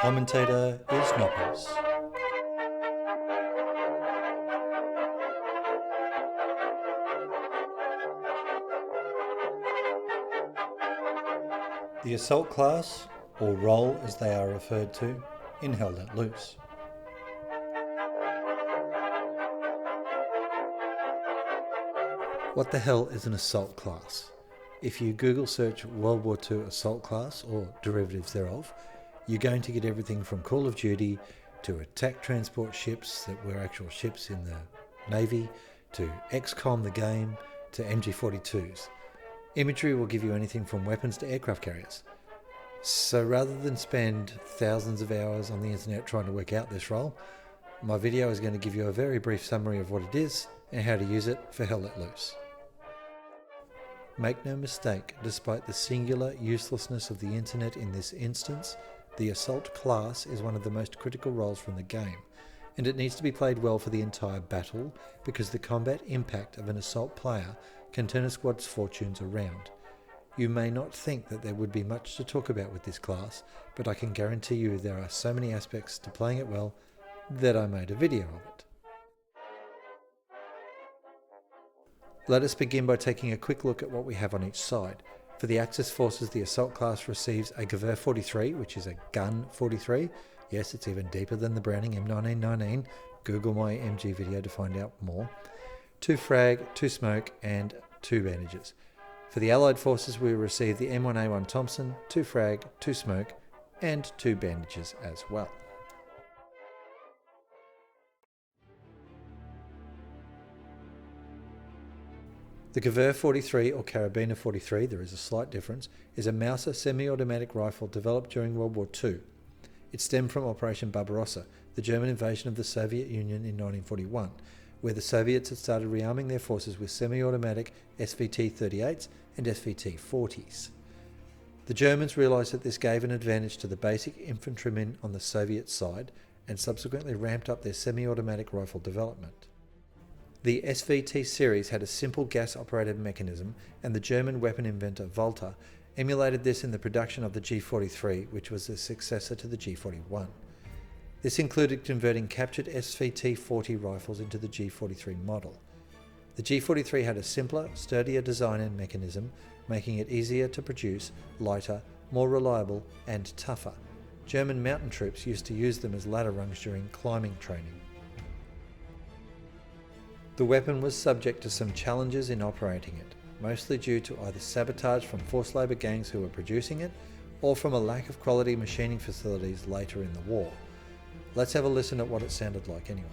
Commentator is Noppers. The assault class, or role as they are referred to, in Hell Let Loose. What the hell is an assault class? If you Google search World War II assault class or derivatives thereof, you're going to get everything from Call of Duty to attack transport ships that were actual ships in the Navy, to XCOM the game, to MG42s. Imagery will give you anything from weapons to aircraft carriers. So rather than spend thousands of hours on the internet trying to work out this role, my video is going to give you a very brief summary of what it is and how to use it for Hell Let Loose. Make no mistake, despite the singular uselessness of the internet in this instance, the assault class is one of the most critical roles from the game, and it needs to be played well for the entire battle because the combat impact of an assault player can turn a squad's fortunes around. You may not think that there would be much to talk about with this class, but I can guarantee you there are so many aspects to playing it well that I made a video of it. Let us begin by taking a quick look at what we have on each side. For the Axis forces, the assault class receives a Gewehr 43, which is a gun 43. Yes, it's even deeper than the Browning M1A1. Google my MG video to find out more. 2 frag, 2 smoke, and 2 bandages. For the Allied forces, we receive the M1A1 Thompson, 2 frag, 2 smoke, and 2 bandages as well. The Gewehr 43 or Carabiner 43, there is a slight difference, is a Mauser semi-automatic rifle developed during World War II. It stemmed from Operation Barbarossa, the German invasion of the Soviet Union in 1941, where the Soviets had started rearming their forces with semi-automatic SVT-38s and SVT-40s. The Germans realised that this gave an advantage to the basic infantrymen on the Soviet side and subsequently ramped up their semi-automatic rifle development. The SVT series had a simple gas-operated mechanism, and the German weapon inventor Walter emulated this in the production of the G43, which was the successor to the G41. This included converting captured SVT-40 rifles into the G43 model. The G43 had a simpler, sturdier design and mechanism, making it easier to produce, lighter, more reliable, and tougher. German mountain troops used to use them as ladder rungs during climbing training. The weapon was subject to some challenges in operating it, mostly due to either sabotage from forced labour gangs who were producing it, or from a lack of quality machining facilities later in the war. Let's have a listen at what it sounded like anyway.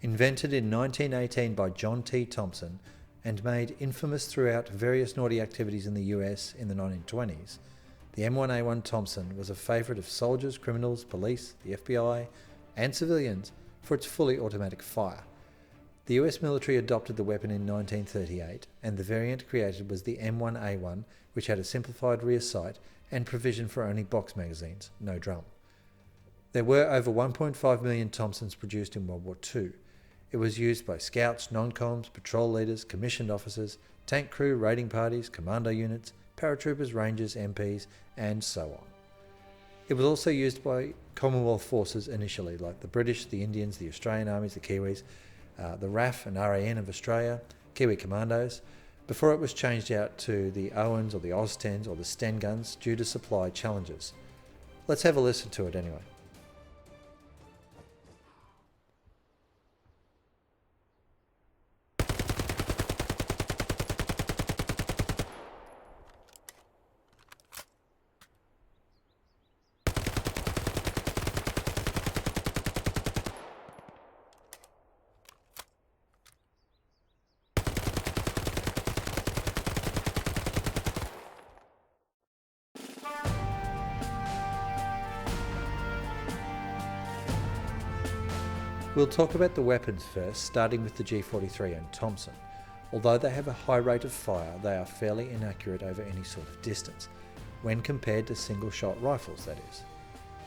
Invented in 1918 by John T. Thompson and made infamous throughout various naughty activities in the US in the 1920s, the M1A1 Thompson was a favourite of soldiers, criminals, police, the FBI, and civilians for its fully automatic fire. The US military adopted the weapon in 1938, and the variant created was the M1A1, which had a simplified rear sight and provision for only box magazines, no drum. There were over 1.5 million Thompsons produced in World War II. It was used by scouts, non-coms, patrol leaders, commissioned officers, tank crew, raiding parties, commando units, paratroopers, rangers, MPs, and so on. It was also used by Commonwealth forces initially, like the British, the Indians, the Australian armies, the Kiwis, the RAF and RAN of Australia, Kiwi Commandos, before it was changed out to the Owens or the Oz-10s or the Sten guns due to supply challenges. Let's have a listen to it anyway. We'll talk about the weapons first, starting with the G43 and Thompson. Although they have a high rate of fire, they are fairly inaccurate over any sort of distance, when compared to single-shot rifles, that is.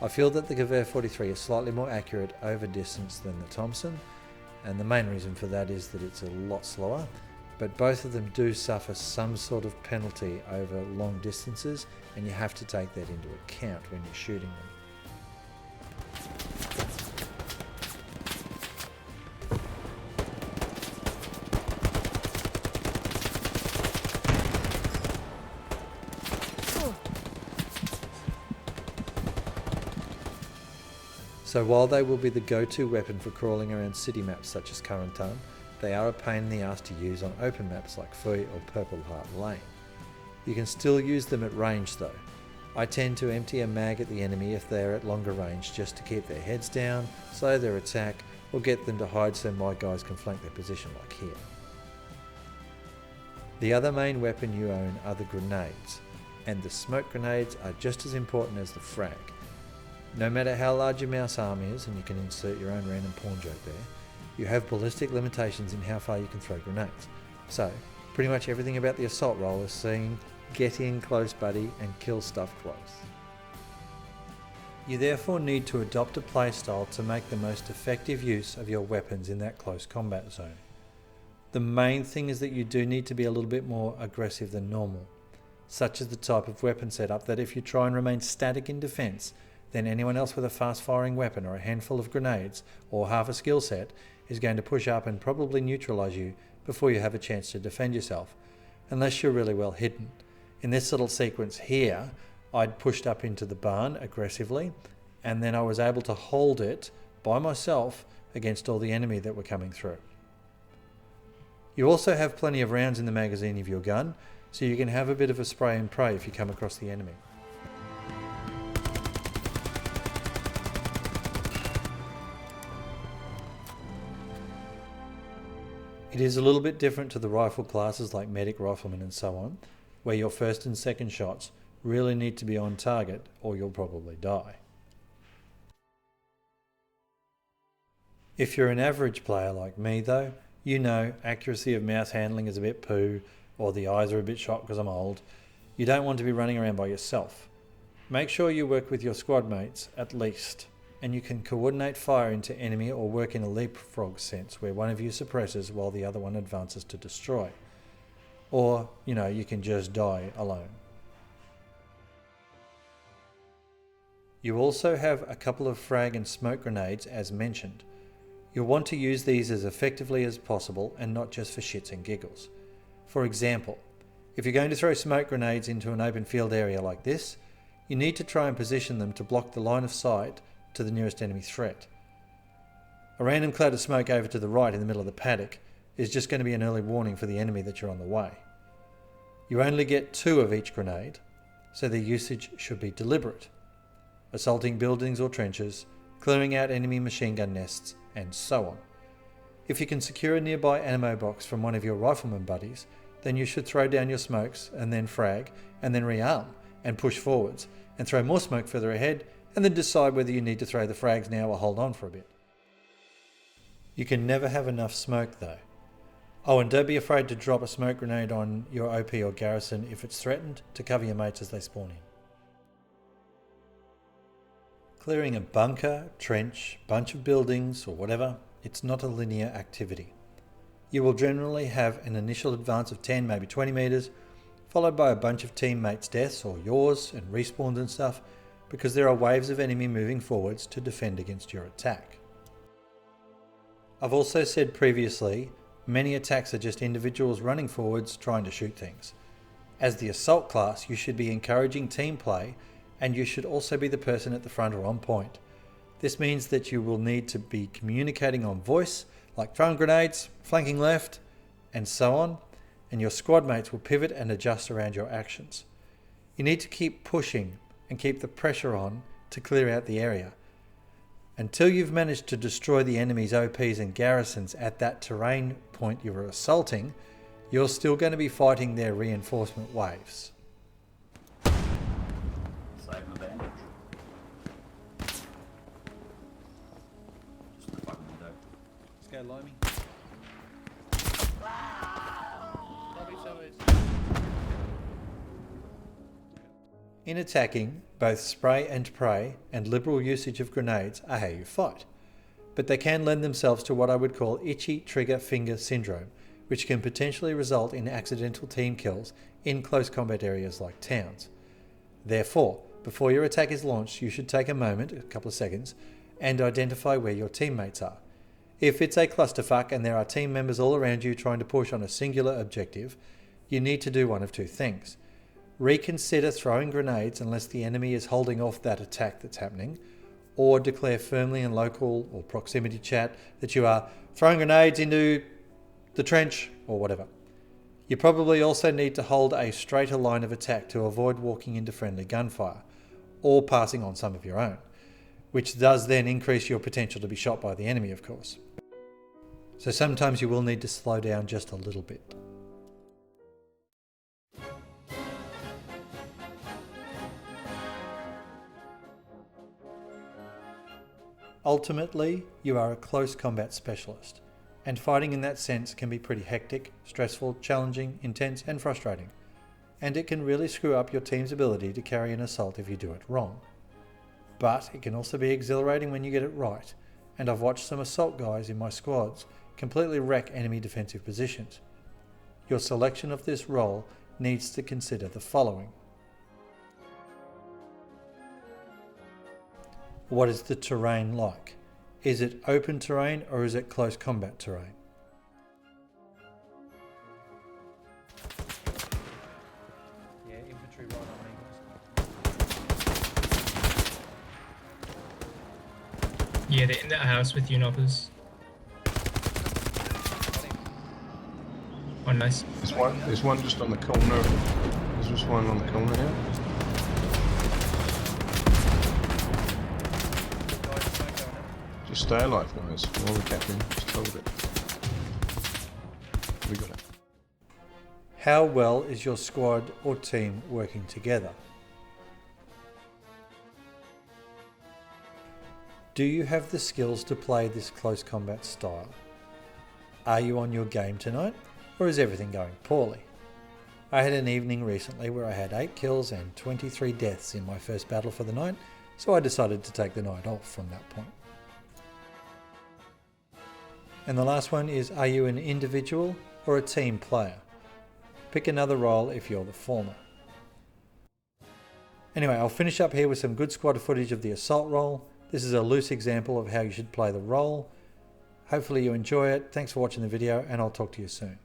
I feel that the Gewehr 43 is slightly more accurate over distance than the Thompson, and the main reason for that is that it's a lot slower, but both of them do suffer some sort of penalty over long distances, and you have to take that into account when you're shooting them. So while they will be the go-to weapon for crawling around city maps such as Currentine, they are a pain in the ass to use on open maps like Fui or Purple Heart Lane. You can still use them at range though. I tend to empty a mag at the enemy if they are at longer range just to keep their heads down, slow their attack, or get them to hide so my guys can flank their position like here. The other main weapon you own are the grenades, and the smoke grenades are just as important as the frag. No matter how large your mouse arm is, and you can insert your own random porn joke there, you have ballistic limitations in how far you can throw grenades. So, pretty much everything about the assault role is seeing get in close buddy and kill stuff close. You therefore need to adopt a playstyle to make the most effective use of your weapons in that close combat zone. The main thing is that you do need to be a little bit more aggressive than normal, such as the type of weapon setup that if you try and remain static in defense, then anyone else with a fast-firing weapon or a handful of grenades or half a skill set is going to push up and probably neutralise you before you have a chance to defend yourself, unless you're really well hidden. In this little sequence here, I'd pushed up into the barn aggressively, and then I was able to hold it by myself against all the enemy that were coming through. You also have plenty of rounds in the magazine of your gun, so you can have a bit of a spray and pray if you come across the enemy. It is a little bit different to the rifle classes like medic, rifleman and so on, where your first and second shots really need to be on target or you'll probably die. If you're an average player like me though, you know accuracy of mouse handling is a bit poo, or the eyes are a bit shot because I'm old. You don't want to be running around by yourself. Make sure you work with your squad mates at least, and you can coordinate fire into enemy or work in a leapfrog sense where one of you suppresses while the other one advances to destroy. Or, you can just die alone. You also have a couple of frag and smoke grenades as mentioned. You'll want to use these as effectively as possible and not just for shits and giggles. For example, if you're going to throw smoke grenades into an open field area like this, you need to try and position them to block the line of sight to the nearest enemy threat. A random cloud of smoke over to the right in the middle of the paddock is just going to be an early warning for the enemy that you're on the way. You only get 2 of each grenade, so their usage should be deliberate. Assaulting buildings or trenches, clearing out enemy machine gun nests, and so on. If you can secure a nearby ammo box from one of your rifleman buddies, then you should throw down your smokes and then frag, and then rearm and push forwards, and throw more smoke further ahead, and then decide whether you need to throw the frags now or hold on for a bit. You can never have enough smoke though. Oh, and don't be afraid to drop a smoke grenade on your OP or garrison if it's threatened to cover your mates as they spawn in. Clearing a bunker, trench, bunch of buildings or whatever, it's not a linear activity. You will generally have an initial advance of 10, maybe 20 metres, followed by a bunch of teammates' deaths or yours and respawns and stuff, because there are waves of enemy moving forwards to defend against your attack. I've also said previously, many attacks are just individuals running forwards trying to shoot things. As the assault class, you should be encouraging team play, and you should also be the person at the front or on point. This means that you will need to be communicating on voice, like throwing grenades, flanking left, and so on, and your squad mates will pivot and adjust around your actions. You need to keep pushing and keep the pressure on to clear out the area. Until you've managed to destroy the enemy's OPs and garrisons at that terrain point you were assaulting, you're still going to be fighting their reinforcement waves. Save my bandage. Just the fucking window. In attacking, both spray and pray and liberal usage of grenades are how you fight, but they can lend themselves to what I would call itchy trigger finger syndrome, which can potentially result in accidental team kills in close combat areas like towns. Therefore, before your attack is launched, you should take a moment, a couple of seconds, and identify where your teammates are. If it's a clusterfuck and there are team members all around you trying to push on a singular objective, you need to do one of two things. Reconsider throwing grenades unless the enemy is holding off that attack that's happening, or declare firmly in local or proximity chat that you are throwing grenades into the trench or whatever. You probably also need to hold a straighter line of attack to avoid walking into friendly gunfire, or passing on some of your own, which does then increase your potential to be shot by the enemy, of course. So sometimes you will need to slow down just a little bit. Ultimately, you are a close combat specialist, and fighting in that sense can be pretty hectic, stressful, challenging, intense and frustrating, and it can really screw up your team's ability to carry an assault if you do it wrong. But it can also be exhilarating when you get it right, and I've watched some assault guys in my squads completely wreck enemy defensive positions. Your selection of this role needs to consider the following. What is the terrain like? Is it open terrain or is it close combat terrain? Yeah, infantry right on me. Yeah, they're in that house with you, Noppers. Oh, nice. There's one just on the corner. There's just one on the corner here. Just stay alive, guys. All the captain, just hold it. We got it. How well is your squad or team working together? Do you have the skills to play this close combat style? Are you on your game tonight, or is everything going poorly? I had an evening recently where I had 8 kills and 23 deaths in my first battle for the night, so I decided to take the night off from that point. And the last one is, are you an individual or a team player? Pick another role if you're the former. Anyway, I'll finish up here with some good squad footage of the assault role. This is a loose example of how you should play the role. Hopefully you enjoy it. Thanks for watching the video, and I'll talk to you soon.